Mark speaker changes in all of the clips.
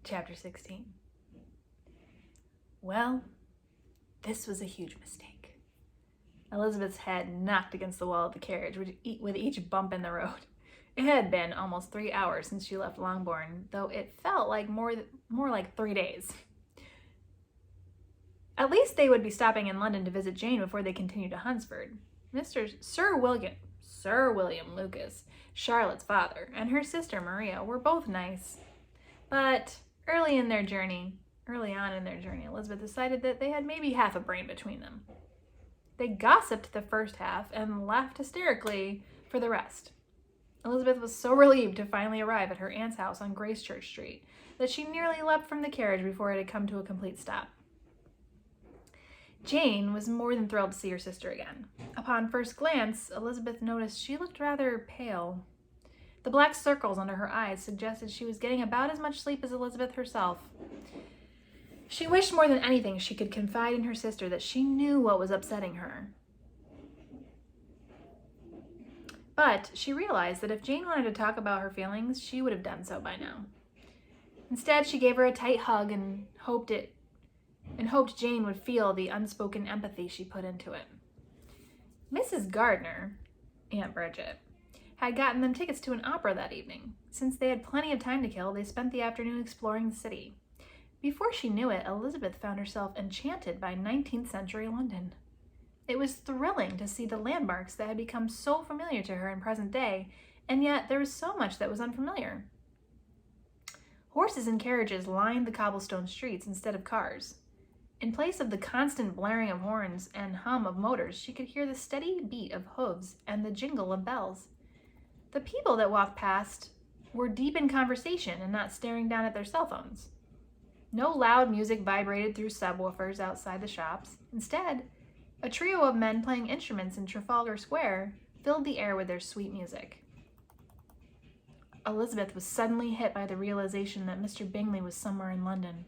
Speaker 1: Chapter 16. Well, this was a huge mistake. Elizabeth's head knocked against the wall of the carriage with each bump in the road. It had been almost 3 hours since she left Longbourn, though it felt like more like 3 days. At least they would be stopping in London to visit Jane before they continued to Hunsford. Sir William Lucas, Charlotte's father, and her sister Maria were both nice. But early on in their journey, Elizabeth decided that they had maybe half a brain between them. They gossiped the first half and laughed hysterically for the rest. Elizabeth was so relieved to finally arrive at her aunt's house on Gracechurch Street that she nearly leapt from the carriage before it had come to a complete stop. Jane was more than thrilled to see her sister again. Upon first glance, Elizabeth noticed she looked rather pale. The black circles under her eyes suggested she was getting about as much sleep as Elizabeth herself. She wished more than anything she could confide in her sister that she knew what was upsetting her. But she realized that if Jane wanted to talk about her feelings, she would have done so by now. Instead, she gave her a tight hug and hoped Jane would feel the unspoken empathy she put into it. Mrs. Gardner, Aunt Bridget, had gotten them tickets to an opera that evening. Since they had plenty of time to kill, they spent the afternoon exploring the city. Before she knew it, Elizabeth found herself enchanted by 19th century London. It was thrilling to see the landmarks that had become so familiar to her in present day, and yet there was so much that was unfamiliar. Horses and carriages lined the cobblestone streets instead of cars. In place of the constant blaring of horns and hum of motors, she could hear the steady beat of hooves and the jingle of bells. The people that walked past were deep in conversation and not staring down at their cell phones. No loud music vibrated through subwoofers outside the shops. Instead, a trio of men playing instruments in Trafalgar Square filled the air with their sweet music. Elizabeth was suddenly hit by the realization that Mr. Bingley was somewhere in London.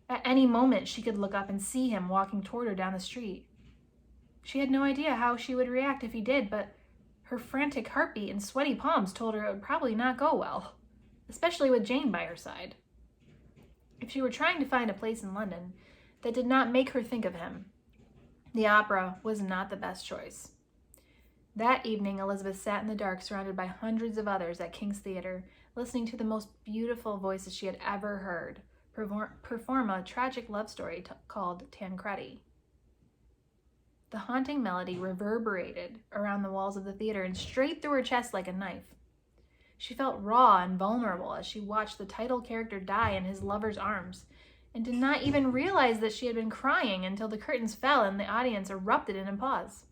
Speaker 1: At any moment, she could look up and see him walking toward her down the street. She had no idea how she would react if he did, but her frantic heartbeat and sweaty palms told her it would probably not go well, especially with Jane by her side. If she were trying to find a place in London that did not make her think of him, the opera was not the best choice. That evening, Elizabeth sat in the dark, surrounded by hundreds of others at King's Theatre, listening to the most beautiful voices she had ever heard perform a tragic love story called Tancredi. The haunting melody reverberated around the walls of the theater and straight through her chest like a knife. She felt raw and vulnerable as she watched the title character die in his lover's arms, and did not even realize that she had been crying until the curtains fell and the audience erupted in applause.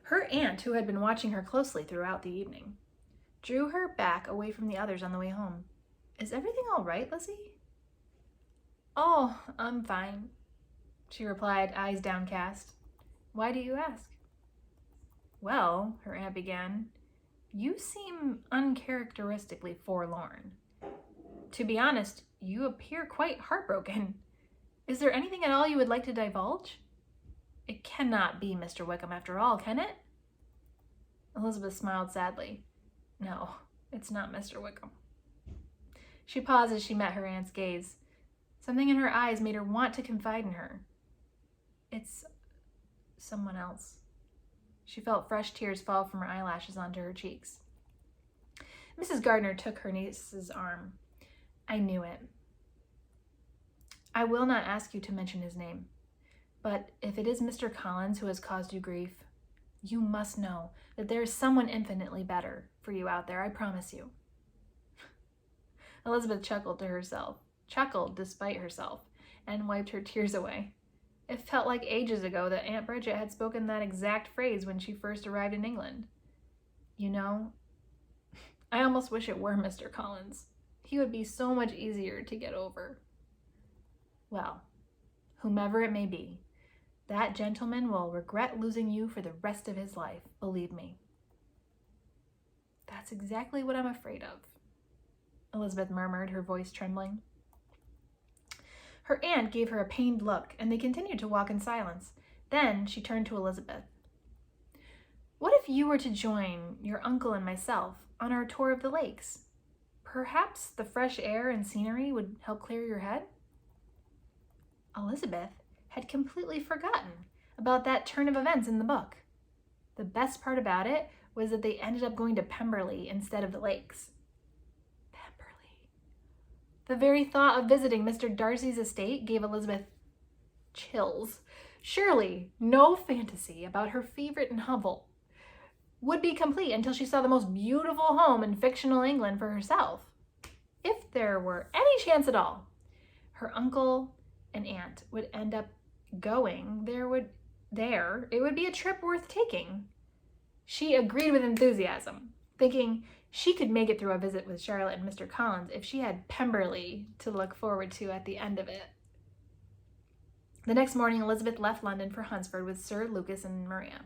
Speaker 1: Her aunt, who had been watching her closely throughout the evening, drew her back away from the others on the way home. "Is everything all right, Lizzie?" "Oh, I'm fine," she replied, eyes downcast. "Why do you ask?" "Well," her aunt began, "you seem uncharacteristically forlorn. To be honest, you appear quite heartbroken. Is there anything at all you would like to divulge? It cannot be Mr. Wickham after all, can it?" Elizabeth smiled sadly. "No, it's not Mr. Wickham." She paused as she met her aunt's gaze. Something in her eyes made her want to confide in her. "It's someone else." She felt fresh tears fall from her eyelashes onto her cheeks. Mrs. Gardner took her niece's arm. "I knew it. I will not ask you to mention his name, but if it is Mr. Collins who has caused you grief, you must know that there is someone infinitely better for you out there, I promise you." Elizabeth chuckled despite herself, and wiped her tears away. It felt like ages ago that Aunt Bridget had spoken that exact phrase when she first arrived in England. "You know, I almost wish it were Mr. Collins. He would be so much easier to get over." Well, whomever it may be, that gentleman will regret losing you for the rest of his life, believe me. "That's exactly what I'm afraid of," Elizabeth murmured, her voice trembling. Her aunt gave her a pained look, and they continued to walk in silence. Then she turned to Elizabeth. "What if you were to join your uncle and myself on our tour of the lakes? Perhaps the fresh air and scenery would help clear your head? Elizabeth had completely forgotten about that turn of events in the book. The best part about it was that they ended up going to Pemberley instead of the lakes. Pemberley. The very thought of visiting Mr. Darcy's estate gave Elizabeth chills. Surely no fantasy about her favorite novel would be complete until she saw the most beautiful home in fictional England for herself. If there were any chance at all, her uncle and aunt would end up going, it would be a trip worth taking. She agreed with enthusiasm, thinking she could make it through a visit with Charlotte and Mr. Collins if she had Pemberley to look forward to at the end of it. The next morning, Elizabeth left London for Hunsford with Sir Lucas and Maria.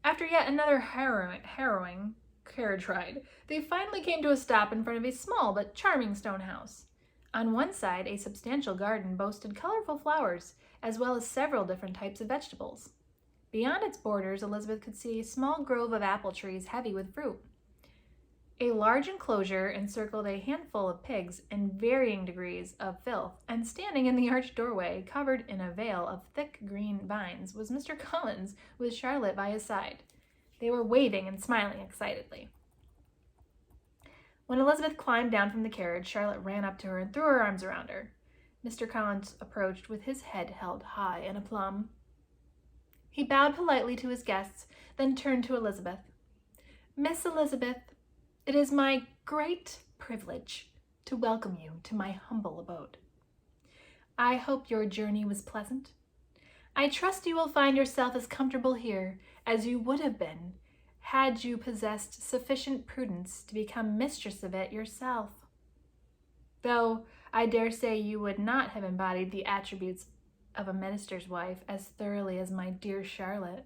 Speaker 1: After yet another harrowing carriage ride, they finally came to a stop in front of a small but charming stone house. On one side, a substantial garden boasted colorful flowers, as well as several different types of vegetables. Beyond its borders, Elizabeth could see a small grove of apple trees heavy with fruit. A large enclosure encircled a handful of pigs in varying degrees of filth, and standing in the arched doorway, covered in a veil of thick green vines, was Mr. Collins with Charlotte by his side. They were waving and smiling excitedly. When Elizabeth climbed down from the carriage, Charlotte ran up to her and threw her arms around her. Mr. Collins approached with his head held high in aplomb. He bowed politely to his guests, then turned to Elizabeth. "Miss Elizabeth, it is my great privilege to welcome you to my humble abode. I hope your journey was pleasant. I trust you will find yourself as comfortable here as you would have been had you possessed sufficient prudence to become mistress of it yourself. Though I dare say you would not have embodied the attributes of a minister's wife as thoroughly as my dear Charlotte,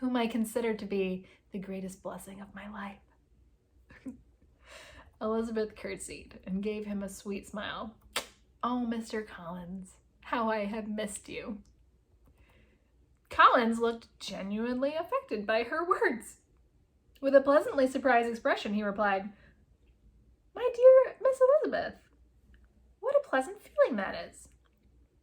Speaker 1: whom I consider to be the greatest blessing of my life." Elizabeth curtsied and gave him a sweet smile. "Oh, Mr. Collins, how I have missed you." Collins looked genuinely affected by her words. With a pleasantly surprised expression, he replied, "My dear Miss Elizabeth, what a pleasant feeling that is.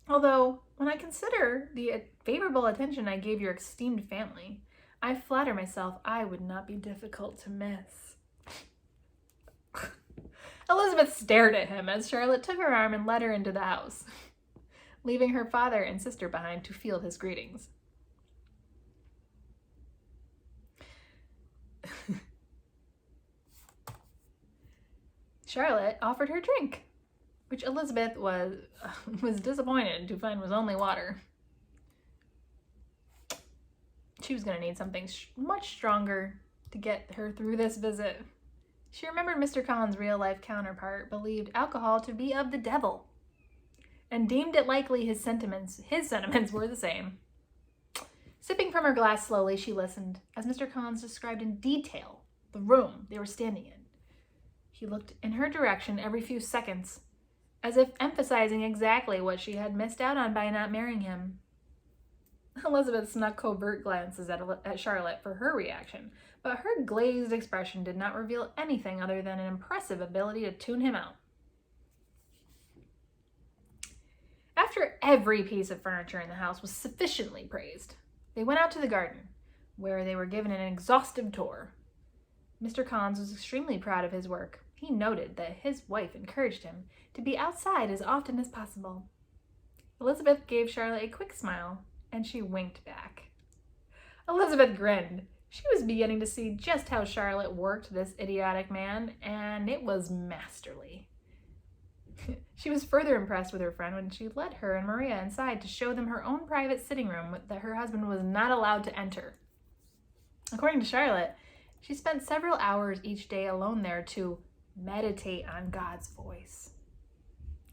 Speaker 1: Although, when I consider the favorable attention I gave your esteemed family, I flatter myself I would not be difficult to miss." Elizabeth stared at him as Charlotte took her arm and led her into the house, leaving her father and sister behind to field his greetings. Charlotte offered her drink, which Elizabeth was disappointed to find was only water. She was going to need something much stronger to get her through this visit. She remembered Mr. Collins' real-life counterpart believed alcohol to be of the devil, and deemed it likely his sentiments were the same. Sipping from her glass slowly, she listened as Mr. Collins described in detail the room they were standing in. He looked in her direction every few seconds, as if emphasizing exactly what she had missed out on by not marrying him. Elizabeth snuck covert glances at Charlotte for her reaction, but her glazed expression did not reveal anything other than an impressive ability to tune him out. After every piece of furniture in the house was sufficiently praised, they went out to the garden, where they were given an exhaustive tour. Mr. Collins was extremely proud of his work. He noted that his wife encouraged him to be outside as often as possible. Elizabeth gave Charlotte a quick smile, and she winked back. Elizabeth grinned. She was beginning to see just how Charlotte worked this idiotic man, and it was masterly. She was further impressed with her friend when she led her and Maria inside to show them her own private sitting room that her husband was not allowed to enter. According to Charlotte, she spent several hours each day alone there to meditate on God's voice.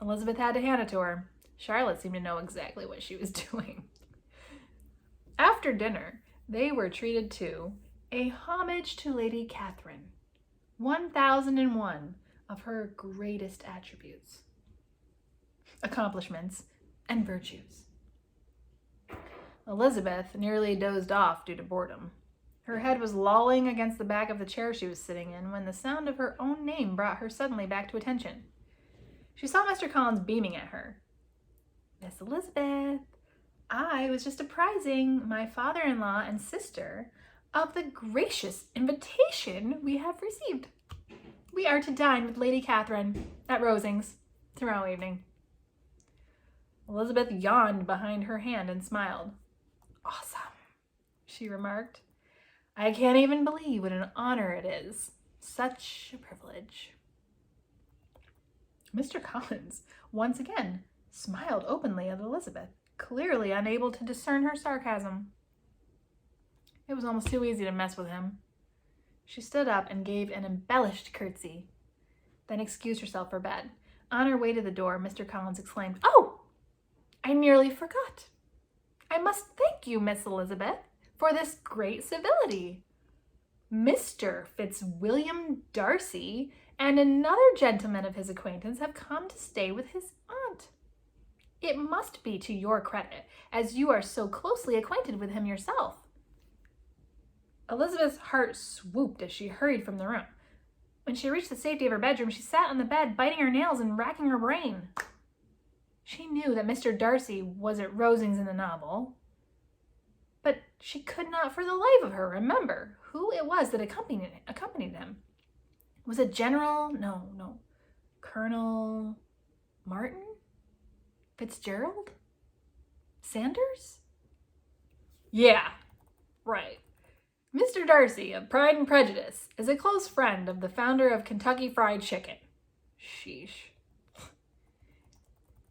Speaker 1: Elizabeth had to hand it to her. Charlotte seemed to know exactly what she was doing. After dinner, they were treated to a homage to Lady Catherine, 1001 of her greatest attributes, accomplishments, and virtues. Elizabeth nearly dozed off due to boredom. Her head was lolling against the back of the chair she was sitting in when the sound of her own name brought her suddenly back to attention. She saw Mr. Collins beaming at her. "Miss Elizabeth, I was just apprising my father-in-law and sister of the gracious invitation we have received. We are to dine with Lady Catherine at Rosings tomorrow evening." Elizabeth yawned behind her hand and smiled. "Awesome," she remarked. "I can't even believe what an honor it is. Such a privilege." Mr. Collins, once again, smiled openly at Elizabeth, clearly unable to discern her sarcasm. It was almost too easy to mess with him. She stood up and gave an embellished curtsy, then excused herself for bed. On her way to the door, Mr. Collins exclaimed, "Oh, I nearly forgot. I must thank you, Miss Elizabeth, for this great civility. Mr. Fitzwilliam Darcy and another gentleman of his acquaintance have come to stay with his aunt. It must be to your credit, as you are so closely acquainted with him yourself." Elizabeth's heart swooped as she hurried from the room. When she reached the safety of her bedroom, she sat on the bed, biting her nails and racking her brain. She knew that Mr. Darcy was at Rosings in the novel, but she could not for the life of her remember who it was that accompanied him. Was it General? No. Colonel Martin? Fitzgerald? Sanders? Yeah, right. Mr. Darcy of Pride and Prejudice is a close friend of the founder of Kentucky Fried Chicken. Sheesh.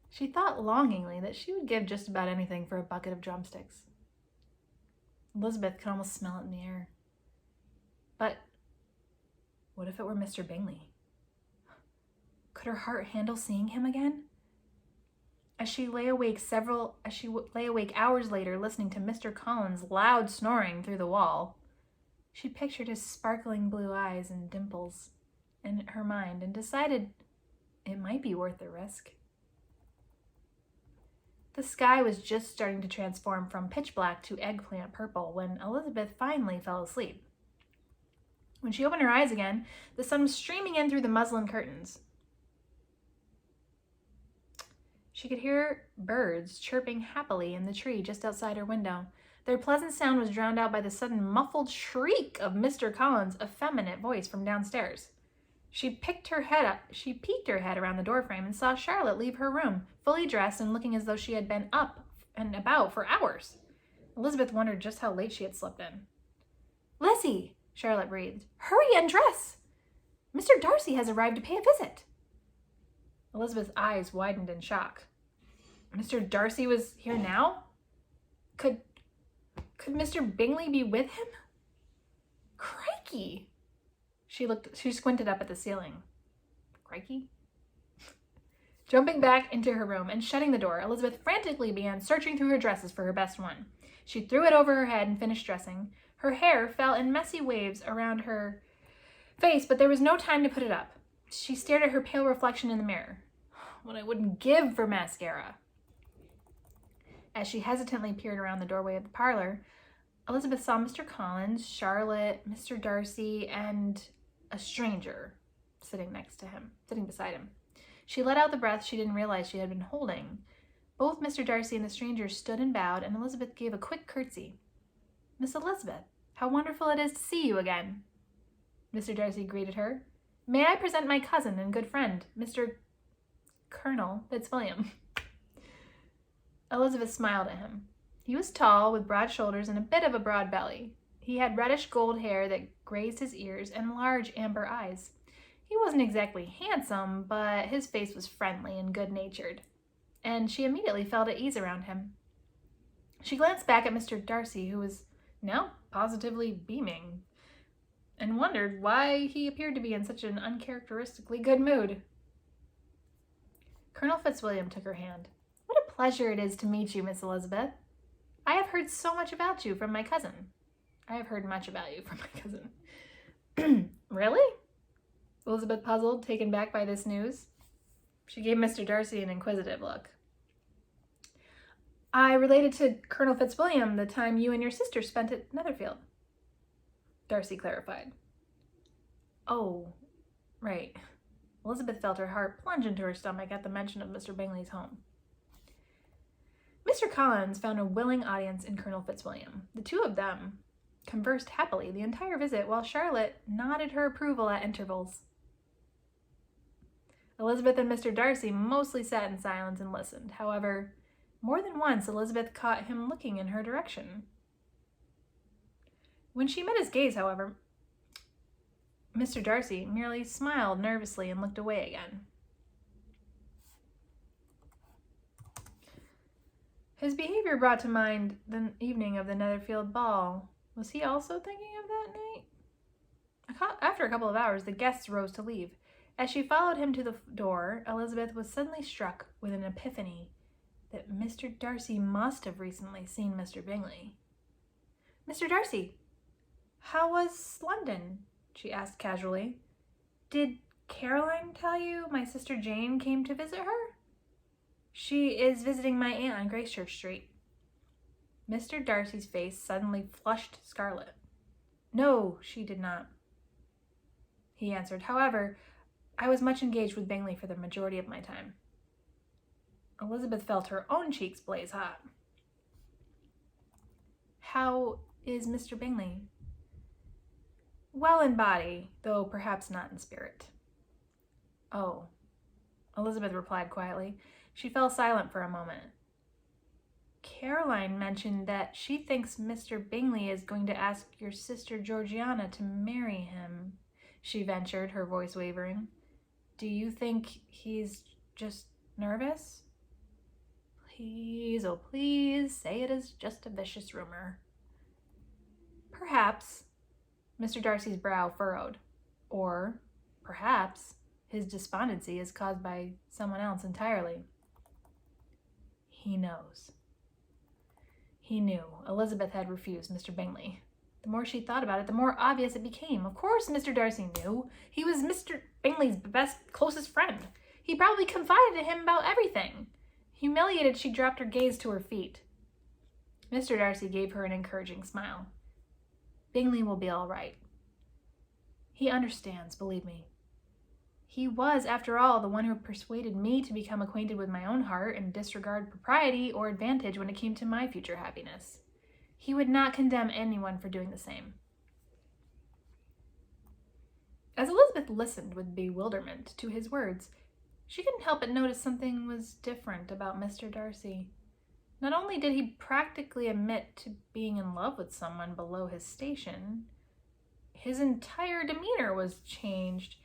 Speaker 1: She thought longingly that she would give just about anything for a bucket of drumsticks. Elizabeth could almost smell it in the air. But what if it were Mr. Bingley? Could her heart handle seeing him again? As she lay awake hours later listening to Mr. Collins' loud snoring through the wall, she pictured his sparkling blue eyes and dimples in her mind and decided it might be worth the risk. The sky was just starting to transform from pitch black to eggplant purple when Elizabeth finally fell asleep. When she opened her eyes again, the sun was streaming in through the muslin curtains. She could hear birds chirping happily in the tree just outside her window. Their pleasant sound was drowned out by the sudden muffled shriek of Mr. Collins' effeminate voice from downstairs. She peeked her head around the doorframe and saw Charlotte leave her room, fully dressed and looking as though she had been up and about for hours. Elizabeth wondered just how late she had slept in. "Lizzie," Charlotte breathed, "hurry and dress. Mr. Darcy has arrived to pay a visit." Elizabeth's eyes widened in shock. Mr. Darcy was here now? Could Mr. Bingley be with him? Crikey! She squinted up at the ceiling. Crikey? Jumping back into her room and shutting the door, Elizabeth frantically began searching through her dresses for her best one. She threw it over her head and finished dressing. Her hair fell in messy waves around her face, but there was no time to put it up. She stared at her pale reflection in the mirror. What I wouldn't give for mascara. As she hesitantly peered around the doorway of the parlor, Elizabeth saw Mr. Collins, Charlotte, Mr. Darcy, and a stranger sitting beside him. She let out the breath she didn't realize she had been holding. Both Mr. Darcy and the stranger stood and bowed, and Elizabeth gave a quick curtsy. "Miss Elizabeth, how wonderful it is to see you again." Mr. Darcy greeted her. "May I present my cousin and good friend, Mr. Colonel Fitzwilliam." Elizabeth smiled at him. He was tall, with broad shoulders and a bit of a broad belly. He had reddish gold hair that grazed his ears and large amber eyes. He wasn't exactly handsome, but his face was friendly and good-natured, and she immediately felt at ease around him. She glanced back at Mr. Darcy, who was now positively beaming, and wondered why he appeared to be in such an uncharacteristically good mood. Colonel Fitzwilliam took her hand. "What a pleasure it is to meet you, Miss Elizabeth. I have heard so much about you from my cousin." "I have heard much about you from my cousin." "Really?" Elizabeth puzzled, taken back by this news. She gave Mr. Darcy an inquisitive look. "I related to Colonel Fitzwilliam the time you and your sister spent at Netherfield." Darcy clarified. Oh, right. Elizabeth felt her heart plunge into her stomach at the mention of Mr. Bingley's home. Mr. Collins found a willing audience in Colonel Fitzwilliam. The two of them conversed happily the entire visit, while Charlotte nodded her approval at intervals. Elizabeth and Mr. Darcy mostly sat in silence and listened. However, more than once Elizabeth caught him looking in her direction. When she met his gaze, however, Mr. Darcy merely smiled nervously and looked away again. His behavior brought to mind the evening of the Netherfield ball. Was he also thinking of that night? After a couple of hours, the guests rose to leave. As she followed him to the door, Elizabeth was suddenly struck with an epiphany that Mr. Darcy must have recently seen Mr. Bingley. "Mr. Darcy, how was London?" she asked casually. "Did Caroline tell you my sister Jane came to visit her? She is visiting my aunt on Gracechurch Street." Mr. Darcy's face suddenly flushed scarlet. "No, she did not," he answered. "However, I was much engaged with Bingley for the majority of my time." Elizabeth felt her own cheeks blaze hot. "How is Mr. Bingley?" "Well in body, though perhaps not in spirit." "Oh," Elizabeth replied quietly. She fell silent for a moment. "Caroline mentioned that she thinks Mr. Bingley is going to ask your sister Georgiana to marry him," she ventured, her voice wavering. "Do you think he's just nervous?" "Please, oh please, say it is just a vicious rumor." "Perhaps." Mr. Darcy's brow furrowed. "Or, perhaps, his despondency is caused by someone else entirely." He knows. He knew Elizabeth had refused Mr. Bingley. The more she thought about it, the more obvious it became. Of course Mr. Darcy knew. He was Mr. Bingley's closest friend. He probably confided in him about everything. Humiliated, she dropped her gaze to her feet. Mr. Darcy gave her an encouraging smile. "Bingley will be all right. He understands, believe me. He was, after all, the one who persuaded me to become acquainted with my own heart and disregard propriety or advantage when it came to my future happiness. He would not condemn anyone for doing the same." As Elizabeth listened with bewilderment to his words, she couldn't help but notice something was different about Mr. Darcy. Not only did he practically admit to being in love with someone below his station, his entire demeanor was changed.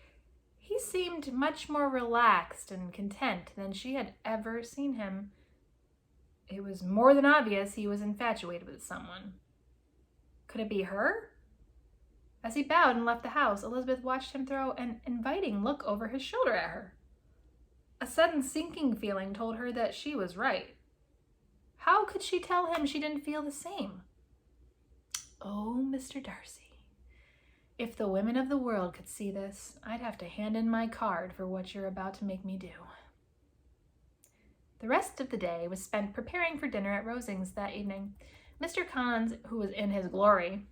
Speaker 1: He seemed much more relaxed and content than she had ever seen him. It was more than obvious he was infatuated with someone. Could it be her? As he bowed and left the house, Elizabeth watched him throw an inviting look over his shoulder at her. A sudden sinking feeling told her that she was right. How could she tell him she didn't feel the same? Oh, Mr. Darcy. If the women of the world could see this, I'd have to hand in my card for what you're about to make me do. The rest of the day was spent preparing for dinner at Rosings that evening. Mr. Collins, who was in his glory,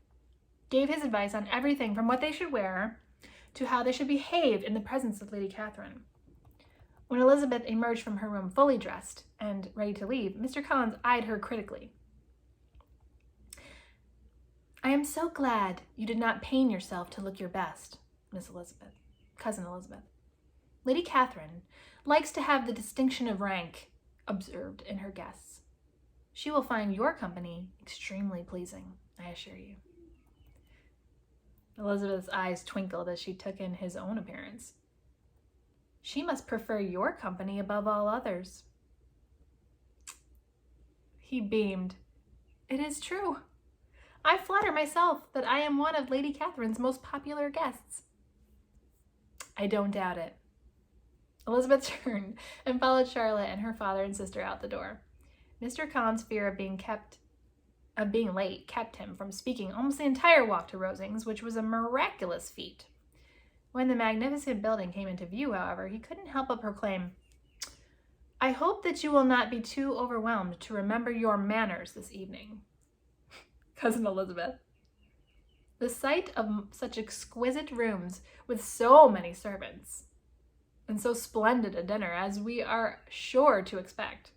Speaker 1: gave his advice on everything from what they should wear to how they should behave in the presence of Lady Catherine. When Elizabeth emerged from her room fully dressed and ready to leave, Mr. Collins eyed her critically. "I am so glad you did not pain yourself to look your best, Cousin Elizabeth. Lady Catherine likes to have the distinction of rank observed in her guests. She will find your company extremely pleasing, I assure you." Elizabeth's eyes twinkled as she took in his own appearance. "She must prefer your company above all others." He beamed. "It is true. I flatter myself that I am one of Lady Catherine's most popular guests." "I don't doubt it." Elizabeth turned and followed Charlotte and her father and sister out the door. Mr. Collins' fear of being late kept him from speaking almost the entire walk to Rosings, which was a miraculous feat. When the magnificent building came into view, however, he couldn't help but proclaim, "I hope that you will not be too overwhelmed to remember your manners this evening." Cousin Elizabeth. The sight of such exquisite rooms with so many servants, and so splendid a dinner as we are sure to expect,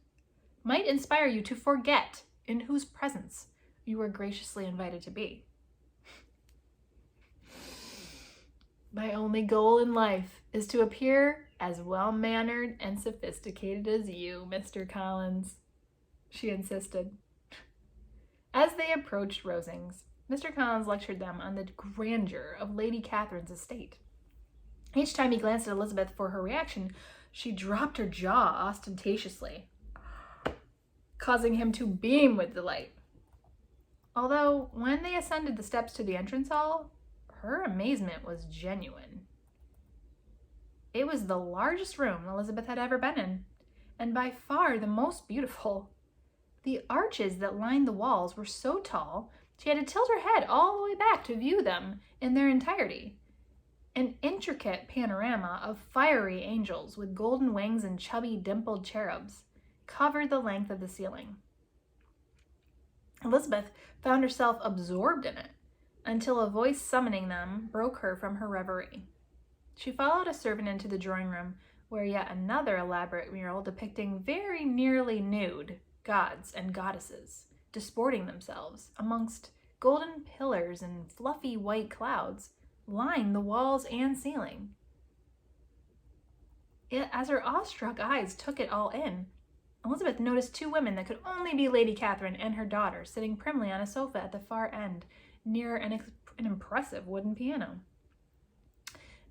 Speaker 1: might inspire you to forget in whose presence you were graciously invited to be. My only goal in life is to appear as well-mannered and sophisticated as you, Mr. Collins, she insisted. As they approached Rosings, Mr. Collins lectured them on the grandeur of Lady Catherine's estate. Each time he glanced at Elizabeth for her reaction, she dropped her jaw ostentatiously, causing him to beam with delight. Although, when they ascended the steps to the entrance hall, her amazement was genuine. It was the largest room Elizabeth had ever been in, and by far the most beautiful. The arches that lined the walls were so tall, she had to tilt her head all the way back to view them in their entirety. An intricate panorama of fiery angels with golden wings and chubby, dimpled cherubs covered the length of the ceiling. Elizabeth found herself absorbed in it until a voice summoning them broke her from her reverie. She followed a servant into the drawing room, where yet another elaborate mural depicting very nearly nude gods and goddesses disporting themselves amongst golden pillars and fluffy white clouds lined the walls and ceiling. As her awestruck eyes took it all in, Elizabeth noticed two women that could only be Lady Catherine and her daughter sitting primly on a sofa at the far end near an impressive wooden piano.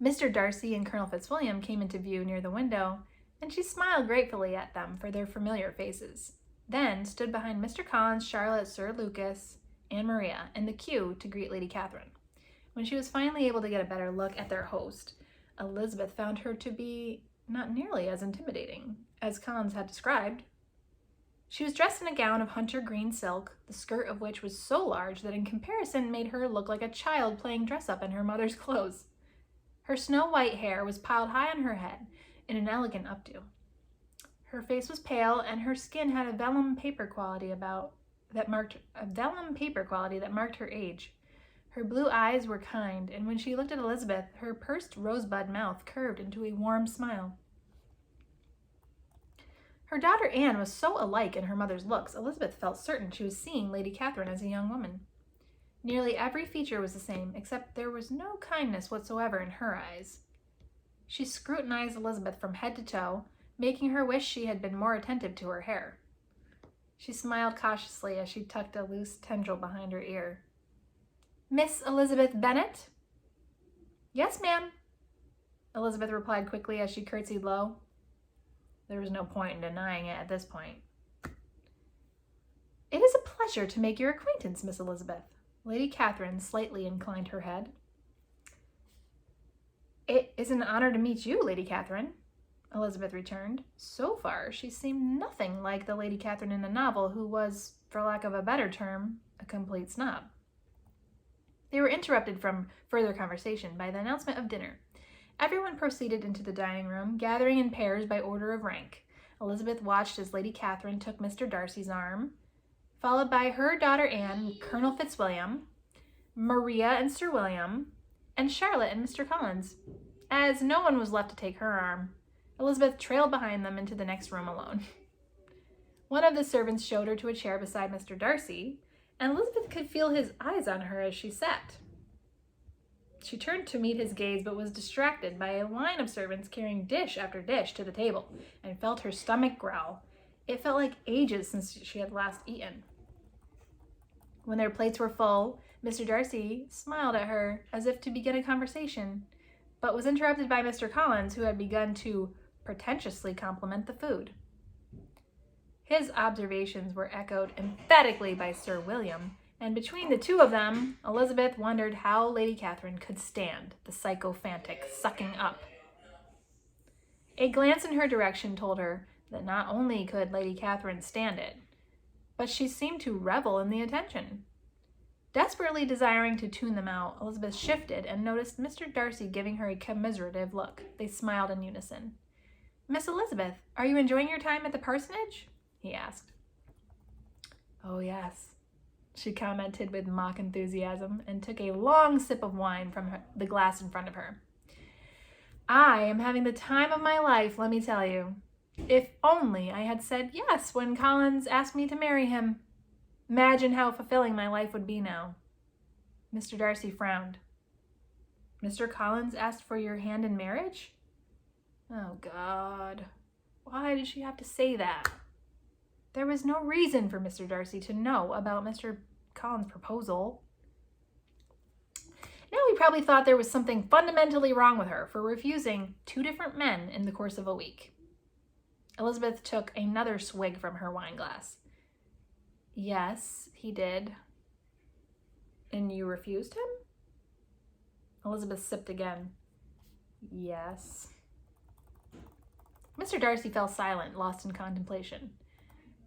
Speaker 1: Mr. Darcy and Colonel Fitzwilliam came into view near the window, and she smiled gratefully at them for their familiar faces, then stood behind Mr. Collins, Charlotte, Sir Lucas, and Maria in the queue to greet Lady Catherine. When she was finally able to get a better look at their host, Elizabeth found her to be not nearly as intimidating as Collins had described. She was dressed in a gown of hunter green silk, the skirt of which was so large that in comparison made her look like a child playing dress-up in her mother's clothes. Her snow-white hair was piled high on her head in an elegant updo. Her face was pale, and her skin had a vellum paper quality that marked her age. Her blue eyes were kind, and when she looked at Elizabeth, her pursed rosebud mouth curved into a warm smile. Her daughter Anne was so alike in her mother's looks, Elizabeth felt certain she was seeing Lady Catherine as a young woman. Nearly every feature was the same, except there was no kindness whatsoever in her eyes. She scrutinized Elizabeth from head to toe, making her wish she had been more attentive to her hair. She smiled cautiously as she tucked a loose tendril behind her ear. "Miss Elizabeth Bennet?" "Yes, ma'am," Elizabeth replied quickly as she curtsied low. There was no point in denying it at this point. "It is a pleasure to make your acquaintance, Miss Elizabeth." Lady Catherine slightly inclined her head. "It is an honor to meet you, Lady Catherine," Elizabeth returned. So far, she seemed nothing like the Lady Catherine in the novel who was, for lack of a better term, a complete snob. They were interrupted from further conversation by the announcement of dinner. Everyone proceeded into the dining room, gathering in pairs by order of rank. Elizabeth watched as Lady Catherine took Mr. Darcy's arm, followed by her daughter Anne, Colonel Fitzwilliam, Maria and Sir William, and Charlotte and Mr. Collins. As no one was left to take her arm, Elizabeth trailed behind them into the next room alone. One of the servants showed her to a chair beside Mr. Darcy, and Elizabeth could feel his eyes on her as she sat. She turned to meet his gaze, but was distracted by a line of servants carrying dish after dish to the table, and felt her stomach growl. It felt like ages since she had last eaten. When their plates were full, Mr. Darcy smiled at her as if to begin a conversation, but was interrupted by Mr. Collins, who had begun to pretentiously compliment the food. His observations were echoed emphatically by Sir William, and between the two of them, Elizabeth wondered how Lady Catherine could stand the sycophantic sucking up. A glance in her direction told her that not only could Lady Catherine stand it, but she seemed to revel in the attention. Desperately desiring to tune them out, Elizabeth shifted and noticed Mr. Darcy giving her a commiserative look. They smiled in unison. "Miss Elizabeth, are you enjoying your time at the parsonage?" he asked. "Oh, yes," she commented with mock enthusiasm and took a long sip of wine from the glass in front of her. I am having the time of my life, let me tell you. If only I had said yes when Collins asked me to marry him. Imagine how fulfilling my life would be now. Mr. Darcy frowned. Mr. Collins asked for your hand in marriage? Oh, God. Why did she have to say that? There was no reason for Mr. Darcy to know about Mr. Collins' proposal. Now he probably thought there was something fundamentally wrong with her for refusing 2 different men in the course of a week. Elizabeth took another swig from her wine glass. Yes, he did. And you refused him? Elizabeth sipped again. Yes. Mr. Darcy fell silent, lost in contemplation.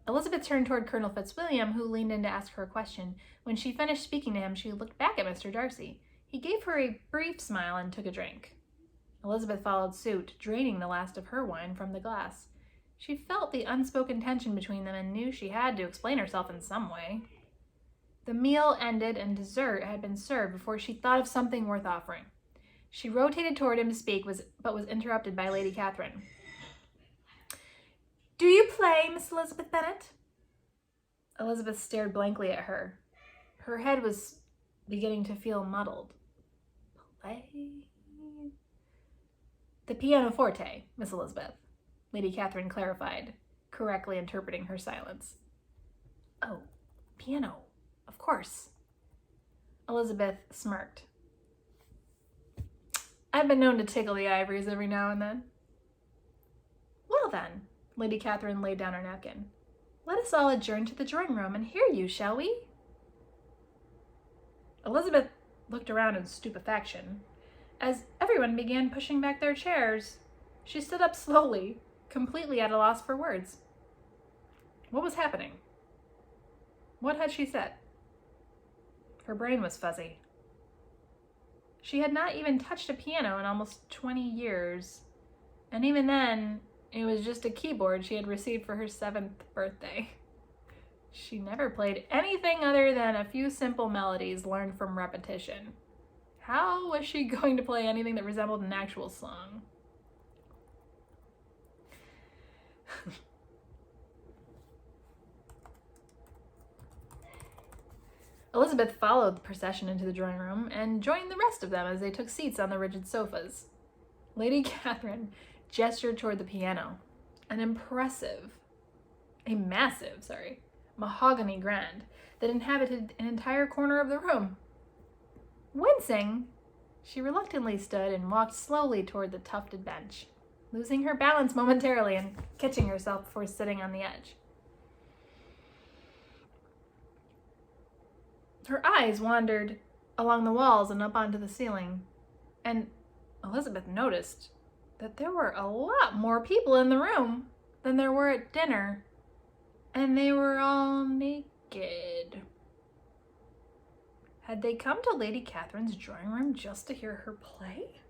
Speaker 1: Elizabeth turned toward Colonel Fitzwilliam, who leaned in to ask her a question. When she finished speaking to him, she looked back at Mr. Darcy. He gave her a brief smile and took a drink. Elizabeth followed suit, draining the last of her wine from the glass. She felt the unspoken tension between them and knew she had to explain herself in some way. The meal ended and dessert had been served before she thought of something worth offering. She rotated toward him to speak, but was interrupted by Lady Catherine. Do you play, Miss Elizabeth Bennet? Elizabeth stared blankly at her. Her head was beginning to feel muddled. Play? The pianoforte, Miss Elizabeth, Lady Catherine clarified, correctly interpreting her silence. Oh, piano, of course. Elizabeth smirked. I've been known to tickle the ivories every now and then. Well then, Lady Catherine laid down her napkin. Let us all adjourn to the drawing room and hear you, shall we? Elizabeth looked around in stupefaction. As everyone began pushing back their chairs, she stood up slowly, completely at a loss for words. What was happening? What had she said? Her brain was fuzzy. She had not even touched a piano in almost 20 years, and even then, it was just a keyboard she had received for her 7th birthday. She never played anything other than a few simple melodies learned from repetition. How was she going to play anything that resembled an actual song? Elizabeth followed the procession into the drawing room and joined the rest of them as they took seats on the rigid sofas. Lady Catherine gestured toward the piano, a massive, mahogany grand that inhabited an entire corner of the room. Wincing, she reluctantly stood and walked slowly toward the tufted bench, losing her balance momentarily and catching herself before sitting on the edge. Her eyes wandered along the walls and up onto the ceiling, and Elizabeth noticed that there were a lot more people in the room than there were at dinner, and they were all naked. Had they come to Lady Catherine's drawing room just to hear her play?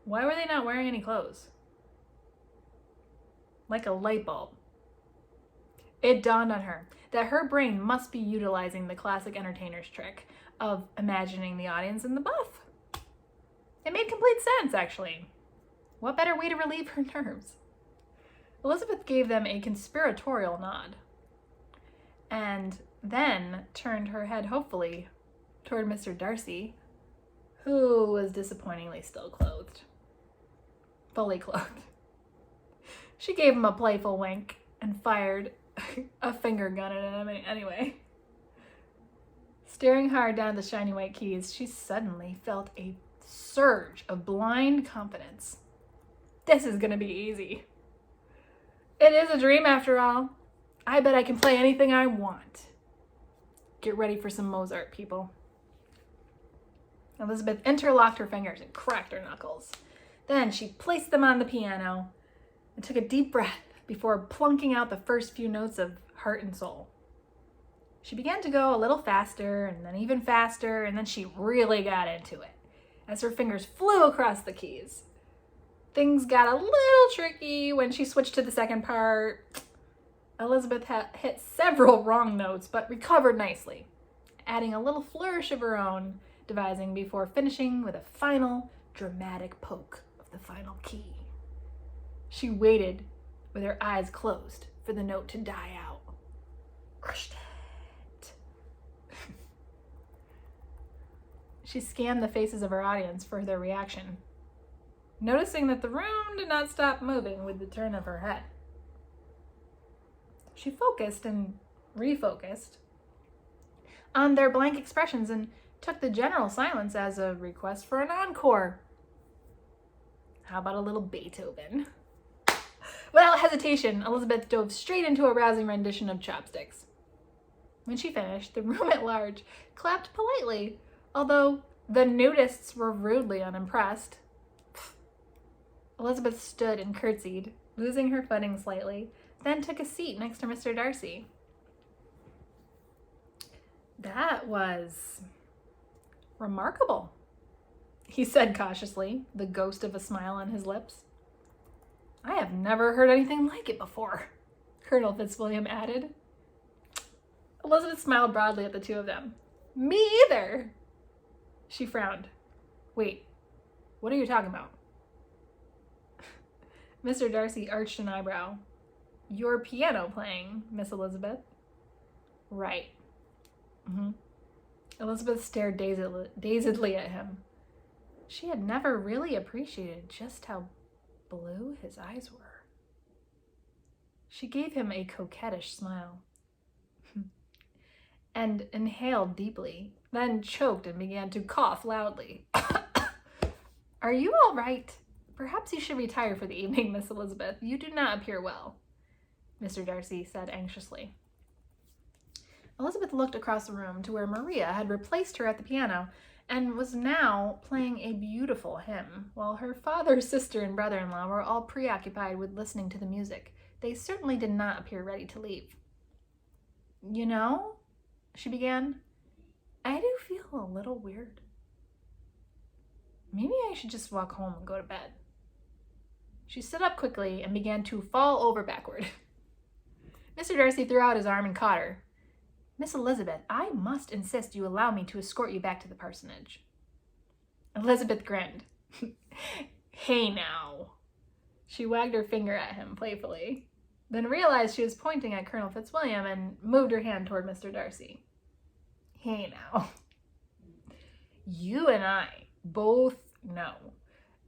Speaker 1: Why were they not wearing any clothes? Like a light bulb. It dawned on her that her brain must be utilizing the classic entertainer's trick of imagining the audience in the buff. It made complete sense, actually. What better way to relieve her nerves? Elizabeth gave them a conspiratorial nod, and then turned her head hopefully toward Mr. Darcy, who was disappointingly still clothed. Fully clothed. She gave him a playful wink and fired a finger gun at him anyway. Staring hard down at the shiny white keys, she suddenly felt a surge of blind confidence. This is gonna be easy. It is a dream after all. I bet I can play anything I want. Get ready for some Mozart, people. Elizabeth interlocked her fingers and cracked her knuckles. Then she placed them on the piano and took a deep breath before plunking out the first few notes of Heart and Soul. She began to go a little faster and then even faster, and then she really got into it as her fingers flew across the keys. Things got a little tricky when she switched to the second part, Elizabeth hit several wrong notes, but recovered nicely, adding a little flourish of her own devising before finishing with a final dramatic poke of the final key. She waited with her eyes closed for the note to die out. Crushed it. She scanned the faces of her audience for their reaction, noticing that the room did not stop moving with the turn of her head. She focused and refocused on their blank expressions and took the general silence as a request for an encore. How about a little Beethoven? Without hesitation, Elizabeth dove straight into a rousing rendition of Chopsticks. When she finished, the room at large clapped politely, although the nudists were rudely unimpressed. Elizabeth stood and curtsied, losing her footing slightly, then took a seat next to Mr. Darcy. That was remarkable, he said cautiously, the ghost of a smile on his lips. I have never heard anything like it before, Colonel Fitzwilliam added. Elizabeth smiled broadly at the two of them. Me either. She frowned. Wait, what are you talking about? Mr. Darcy arched an eyebrow. Your piano playing, Miss Elizabeth. Right. Elizabeth stared dazedly at him. She had never really appreciated just how blue his eyes were. She gave him a coquettish smile and inhaled deeply, then choked and began to cough loudly. Are you all right? Perhaps you should retire for the evening, Miss Elizabeth. You do not appear well, Mr. Darcy said anxiously. Elizabeth looked across the room to where Maria had replaced her at the piano and was now playing a beautiful hymn, while her father, sister, and brother-in-law were all preoccupied with listening to the music. They certainly did not appear ready to leave. You know, she began, I do feel a little weird. Maybe I should just walk home and go to bed. She stood up quickly and began to fall over backward. Mr. Darcy threw out his arm and caught her. Miss Elizabeth, I must insist you allow me to escort you back to the parsonage. Elizabeth grinned. Hey now. She wagged her finger at him playfully, then realized she was pointing at Colonel Fitzwilliam and moved her hand toward Mr. Darcy. Hey now. You and I both know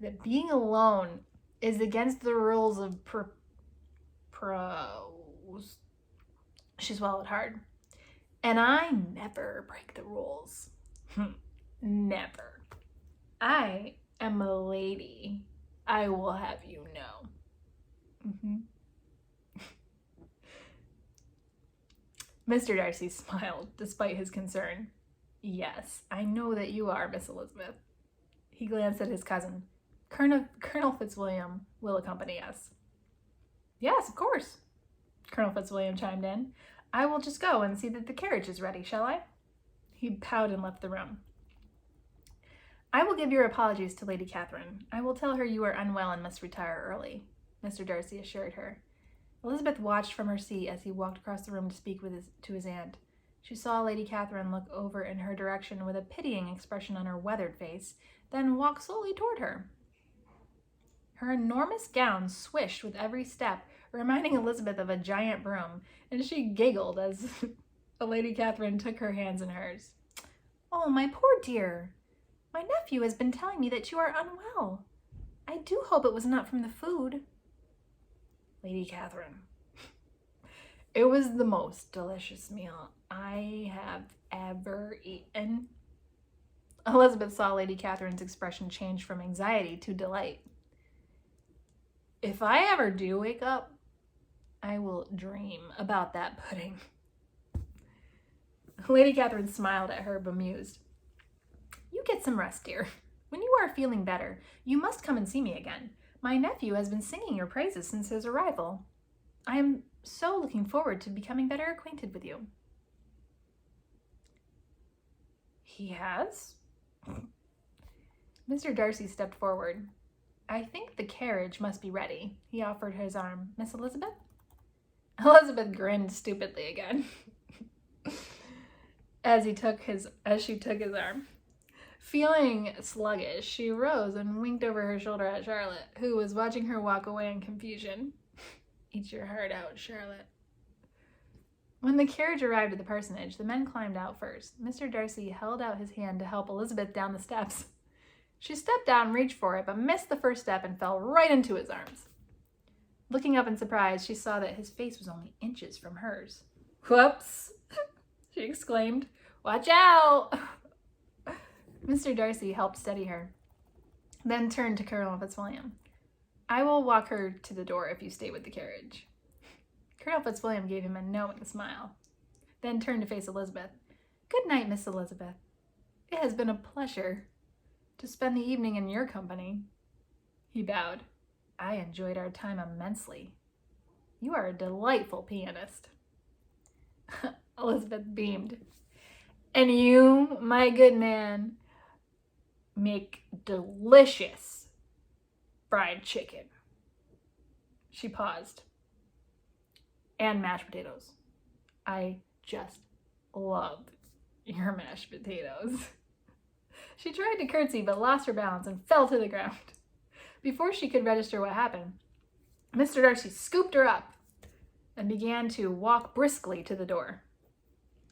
Speaker 1: that being alone is against the rules of prose. She swallowed hard. And I never break the rules. Never. I am a lady. I will have you know. Mr. Darcy smiled, despite his concern. Yes, I know that you are, Miss Elizabeth. He glanced at his cousin. Colonel Fitzwilliam will accompany us. Yes, of course, Colonel Fitzwilliam chimed in. I will just go and see that the carriage is ready, shall I? He bowed and left the room. I will give your apologies to Lady Catherine. I will tell her you are unwell and must retire early, Mr. Darcy assured her. Elizabeth watched from her seat as he walked across the room to speak to his aunt. She saw Lady Catherine look over in her direction with a pitying expression on her weathered face, then walk slowly toward her. Her enormous gown swished with every step, reminding Elizabeth of a giant broom, and she giggled as Lady Catherine took her hands in hers. Oh, my poor dear. My nephew has been telling me that you are unwell. I do hope it was not from the food. Lady Catherine, it was the most delicious meal I have ever eaten. Elizabeth saw Lady Catherine's expression change from anxiety to delight. If I ever do wake up, I will dream about that pudding. Lady Catherine smiled at her, bemused. You get some rest, dear. When you are feeling better, you must come and see me again. My nephew has been singing your praises since his arrival. I am so looking forward to becoming better acquainted with you. He has? Mr. Darcy stepped forward. I think the carriage must be ready. He offered his arm. Miss Elizabeth? Elizabeth grinned stupidly again as she took his arm. Feeling sluggish, she rose and winked over her shoulder at Charlotte, who was watching her walk away in confusion. Eat your heart out, Charlotte. When the carriage arrived at the parsonage, the men climbed out first. Mr. Darcy held out his hand to help Elizabeth down the steps. She stepped down and reached for it, but missed the first step and fell right into his arms. Looking up in surprise, she saw that his face was only inches from hers. "Whoops!" she exclaimed. "Watch out!" Mr. Darcy helped steady her, then turned to Colonel Fitzwilliam. "I will walk her to the door if you stay with the carriage." Colonel Fitzwilliam gave him a knowing smile, then turned to face Elizabeth. "Good night, Miss Elizabeth. It has been a pleasure to spend the evening in your company." He bowed. "I enjoyed our time immensely. You are a delightful pianist." Elizabeth beamed. "And you, my good man, make delicious fried chicken." She paused. "And mashed potatoes. I just love your mashed potatoes." She tried to curtsy but lost her balance and fell to the ground. Before she could register what happened, Mr. Darcy scooped her up and began to walk briskly to the door.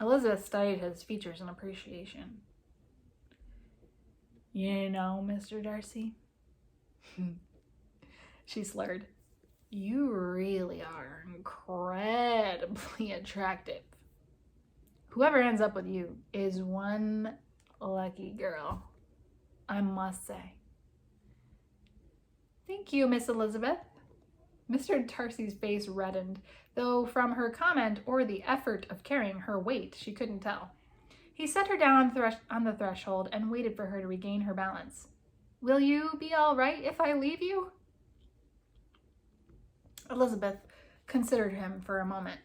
Speaker 1: Elizabeth studied his features in appreciation. "You know, Mr. Darcy," she slurred, "you really are incredibly attractive. Whoever ends up with you is one lucky girl, I must say." "Thank you, Miss Elizabeth." Mr. Darcy's face reddened, though from her comment or the effort of carrying her weight, she couldn't tell. He set her down on the threshold and waited for her to regain her balance. "Will you be all right if I leave you?" Elizabeth considered him for a moment.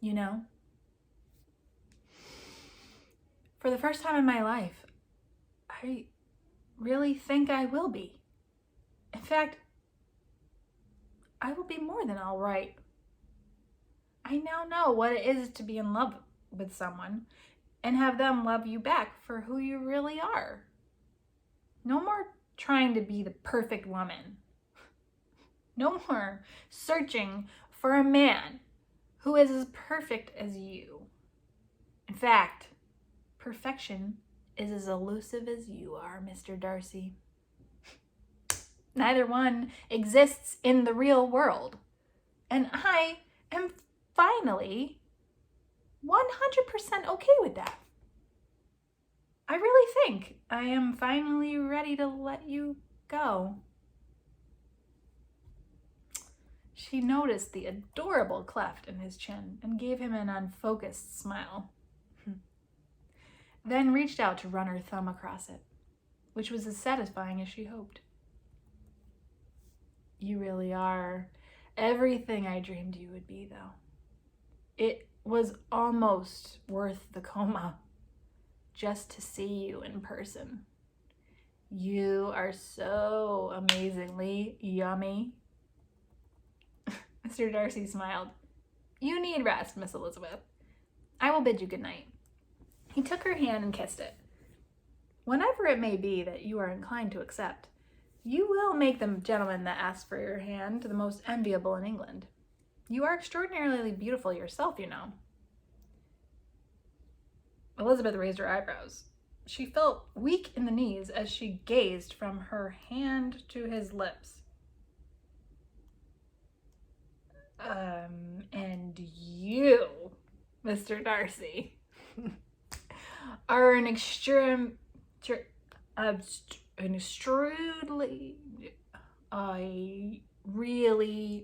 Speaker 1: "You know, for the first time in my life, I really think I will be. In fact, I will be more than all right. I now know what it is to be in love with someone and have them love you back for who you really are. No more trying to be the perfect woman. No more searching for a man who is as perfect as you. In fact, perfection is as elusive as you are, Mr. Darcy. Neither one exists in the real world. And I am finally 100% okay with that. I really think I am finally ready to let you go." She noticed the adorable cleft in his chin and gave him an unfocused smile, then reached out to run her thumb across it, which was as satisfying as she hoped. "You really are everything I dreamed you would be, though. It was almost worth the coma just to see you in person. You are so amazingly yummy." Mr. Darcy smiled. "You need rest, Miss Elizabeth. I will bid you good night." He took her hand and kissed it. "Whenever it may be that you are inclined to accept, you will make the gentleman that asks for your hand the most enviable in England. You are extraordinarily beautiful yourself, you know." Elizabeth raised her eyebrows. She felt weak in the knees as she gazed from her hand to his lips. "And you, Mr. Darcy, are an extremely,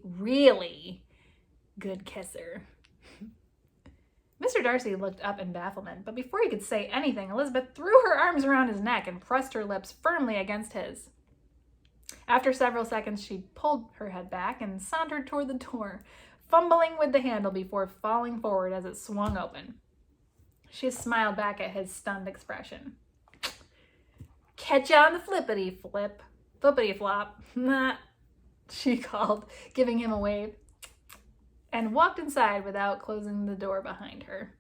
Speaker 1: really good kisser." Mr. Darcy looked up in bafflement, but before he could say anything, Elizabeth threw her arms around his neck and pressed her lips firmly against his. After several seconds, she pulled her head back and sauntered toward the door, fumbling with the handle before falling forward as it swung open. She smiled back at his stunned expression. "Catch you on the flippity flop." she called, giving him a wave, and walked inside without closing the door behind her.